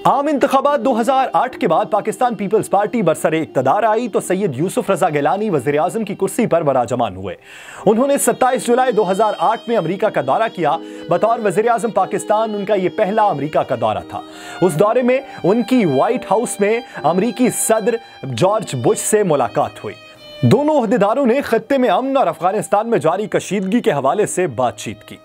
आम इंतखाबात 2008 के बाद पाकिस्तान पीपल्स पार्टी बरसरे इक़्तिदार आई तो सैयद यूसुफ रजा गिलानी वज़ीर आज़म की कुर्सी पर बराजमान हुए। उन्होंने 27 जुलाई 2008 में अमेरिका का दौरा किया। बतौर वज़ीर आज़म पाकिस्तान उनका यह पहला अमेरिका का दौरा था। उस दौरे में उनकी व्हाइट हाउस में अमेरिकी सदर जॉर्ज बुश से मुलाकात हुई। दोनों ओहदेदारों ने खत्ते में अमन और अफगानिस्तान में जारी कशीदगी के हवाले से बातचीत की।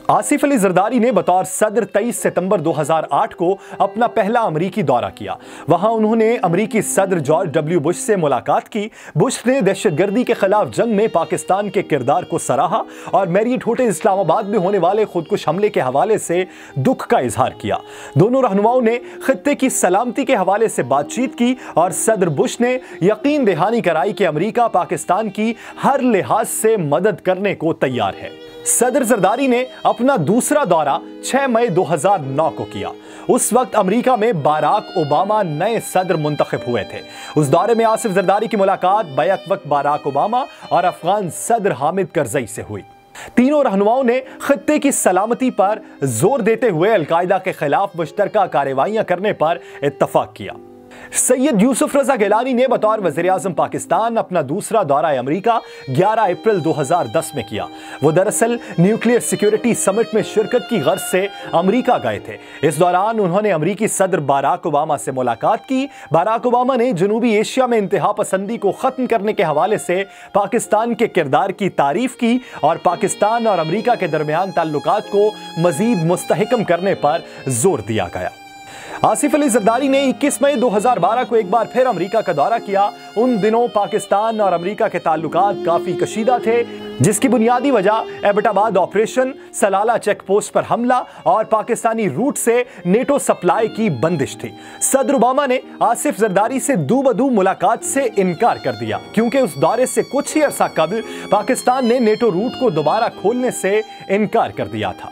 आसिफ अली जरदारी ने बतौर सदर 23 सितंबर 2008 को अपना पहला अमरीकी दौरा किया। वहां उन्होंने अमरीकी सदर जॉर्ज डब्ल्यू बुश से मुलाकात की। बुश ने दहशतगर्दी के खिलाफ जंग में पाकिस्तान के किरदार को सराहा और मैरियट होटल इस्लामाबाद में होने वाले खुदकुश हमले के हवाले से दुख का इजहार किया। दोनों रहनुमाओं ने खित्ते की सलामती के हवाले से बातचीत की और सदर बुश ने यकीन दहानी कराई कि अमरीका पाकिस्तान की हर लिहाज से मदद करने को तैयार है। सदर जरदारी ने अपना दूसरा दौरा 6 मई 2009 को किया। उस वक्त अमेरिका में बाराक ओबामा नए सदर मुंतखब हुए थे। उस दौरे में आसिफ जरदारी की मुलाकात बैक वक्त बाराक ओबामा और अफगान सदर हामिद करजई से हुई। तीनों रहनुमाओं ने खित्ते की सलामती पर जोर देते हुए अलकायदा के खिलाफ मुश्तरका कार्रवाइयां करने पर इत्तफाक किया। सैयद यूसुफ रजा गिलानी ने बतौर वज़ीर आज़म पाकिस्तान अपना दूसरा दौरा अमेरिका 11 अप्रैल 2010 में किया। वो दरअसल न्यूक्लियर सिक्योरिटी समिट में शिरकत की गर्ज से अमेरिका गए थे। इस दौरान उन्होंने अमेरिकी सदर बाराक ओबामा से मुलाकात की। बाराक ओबामा ने जनूबी एशिया में इंतहा पसंदी को खत्म करने के हवाले से पाकिस्तान के किरदार की तारीफ की और पाकिस्तान और अमेरिका के दरमियान ताल्लुकात को मजीद मुस्तहकम करने पर जोर दिया गया। आसिफ अली जरदारी ने 21 मई 2012 को एक बार फिर अमेरिका का दौरा किया। उन दिनों पाकिस्तान और अमेरिका के ताल्लुकात काफी कशीदा थे, जिसकी बुनियादी वजह एबटाबाद ऑपरेशन, सलाला चेक पोस्ट पर हमला और पाकिस्तानी रूट से नेटो सप्लाई की बंदिश थी। सदर ओबामा ने आसिफ जरदारी से दूबदू मुलाकात से इनकार कर दिया, क्योंकि उस दौरे से कुछ ही अरसा कबल पाकिस्तान ने नेटो रूट को दोबारा खोलने से इनकार कर दिया था।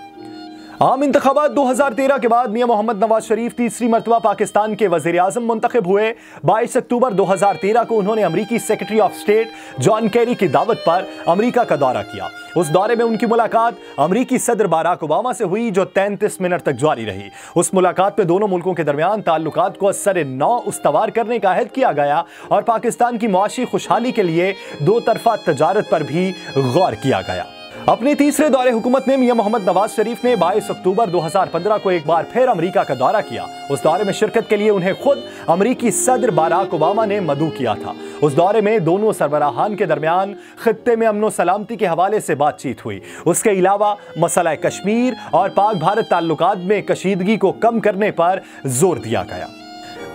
आम इंतखाबात 2013 के बाद मियां मोहम्मद नवाज शरीफ तीसरी मरतबा पाकिस्तान के वज़ीर आज़म मुंतखब हुए। 22 अक्टूबर 2013 को उन्होंने अमरीकी secretary of state John Kerry की दावत पर अमरीका का दौरा किया। उस दौरे में उनकी मुलाकात अमरीकी सदर बाराक ओबामा से हुई, जो 33 मिनट तक जारी रही। उस मुलाकात में दोनों मुल्कों के दरमियान ताल्लुकात को असर-ए-नौ उस्तवार करने का अहद किया गया और पाकिस्तान की मुआशी खुशहाली के लिए दो तरफा तजारत पर भी गौर किया गया। अपने तीसरे दौरे हुकूमत में मियां मोहम्मद नवाज शरीफ ने 22 अक्टूबर 2015 को एक बार फिर अमेरिका का दौरा किया। उस दौरे में शिरकत के लिए उन्हें खुद अमेरिकी सदर बाराक ओबामा ने मदऊ किया था। उस दौरे में दोनों सरबराहान के दरमियान खित्ते में अमन सलामती के हवाले से बातचीत हुई। उसके अलावा मसला कश्मीर और पाक भारत ताल्लुकात में कशीदगी को कम करने पर जोर दिया गया।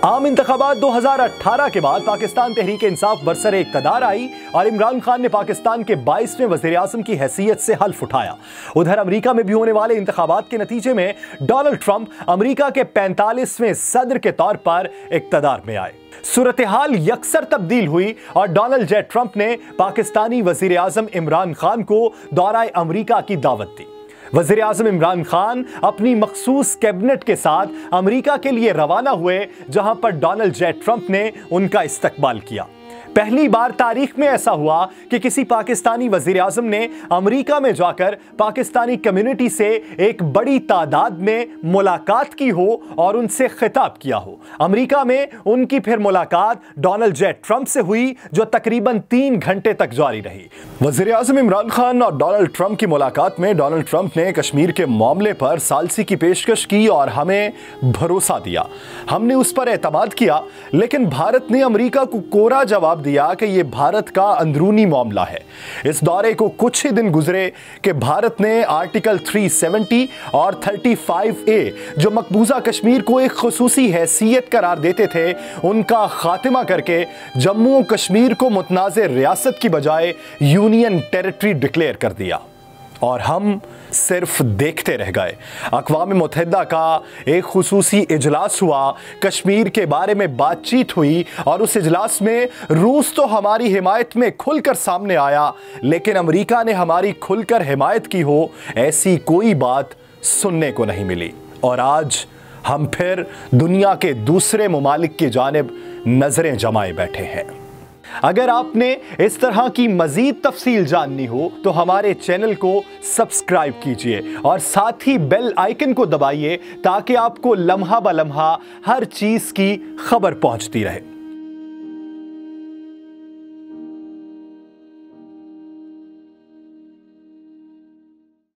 आम इंतखाबात 2018 के बाद पाकिस्तान तहरीक इंसाफ बरसरे इक़्तिदार आई और इमरान खान ने पाकिस्तान के 22वें वज़ीर आज़म की हैसियत से हल्फ उठाया। उधर अमेरिका में भी होने वाले इंतखाबात के नतीजे में डोनाल्ड ट्रंप अमेरिका के 45वें सदर के तौर पर इक़्तिदार में आए। सूरत हाल यकसर तब्दील हुई और डोनाल्ड जे ट्रंप ने पाकिस्तानी वज़ीर आज़म इमरान खान को दौरा अमेरिका की दावत दी। वज़ीर आज़म इमरान खान अपनी मखसूस कैबिनेट के साथ अमेरिका के लिए रवाना हुए, जहां पर डोनाल्ड जे ट्रंप ने उनका इस्तकबाल किया। पहली बार तारीख में ऐसा हुआ कि किसी पाकिस्तानी वज़ीर आज़म ने अमेरिका में जाकर पाकिस्तानी कम्युनिटी से एक बड़ी तादाद में मुलाकात की हो और उनसे खिताब किया हो। अमेरिका में उनकी फिर मुलाकात डोनाल्ड जे ट्रंप से हुई, जो तकरीबन 3 घंटे तक जारी रही। वज़ीर आज़म इमरान खान और डोनाल्ड ट्रंप की मुलाकात में डोनाल्ड ट्रंप ने कश्मीर के मामले पर सालसी की पेशकश की और हमें भरोसा दिया। हमने उस पर एतमाद किया, लेकिन भारत ने अमेरिका को कोरा जवाब दिया कि यह भारत का अंदरूनी मामला है। इस दौरे को कुछ ही दिन गुजरे कि भारत ने आर्टिकल 370 और 35A, जो मकबूजा कश्मीर को एक खुसूसी हैसियत करार देते थे, उनका खात्मा करके जम्मू और कश्मीर को मुतनाज़े रियासत की बजाय यूनियन टेरिटरी डिक्लेयर कर दिया और हम सिर्फ देखते रह गए। अक़वाम मुत्तहिदा का एक खुसूसी इजलास हुआ, कश्मीर के बारे में बातचीत हुई और उस इजलास में रूस तो हमारी हिमायत में खुलकर सामने आया, लेकिन अमेरिका ने हमारी खुलकर हिमायत की हो ऐसी कोई बात सुनने को नहीं मिली। और आज हम फिर दुनिया के दूसरे ममालिक की जानिब नजरें जमाए बैठे हैं। अगर आपने इस तरह की मजीद तफसील जाननी हो तो हमारे चैनल को सब्सक्राइब कीजिए और साथ ही बेल आइकन को दबाइए ताकि आपको लम्हा ब लम्हा हर चीज की खबर पहुंचती रहे।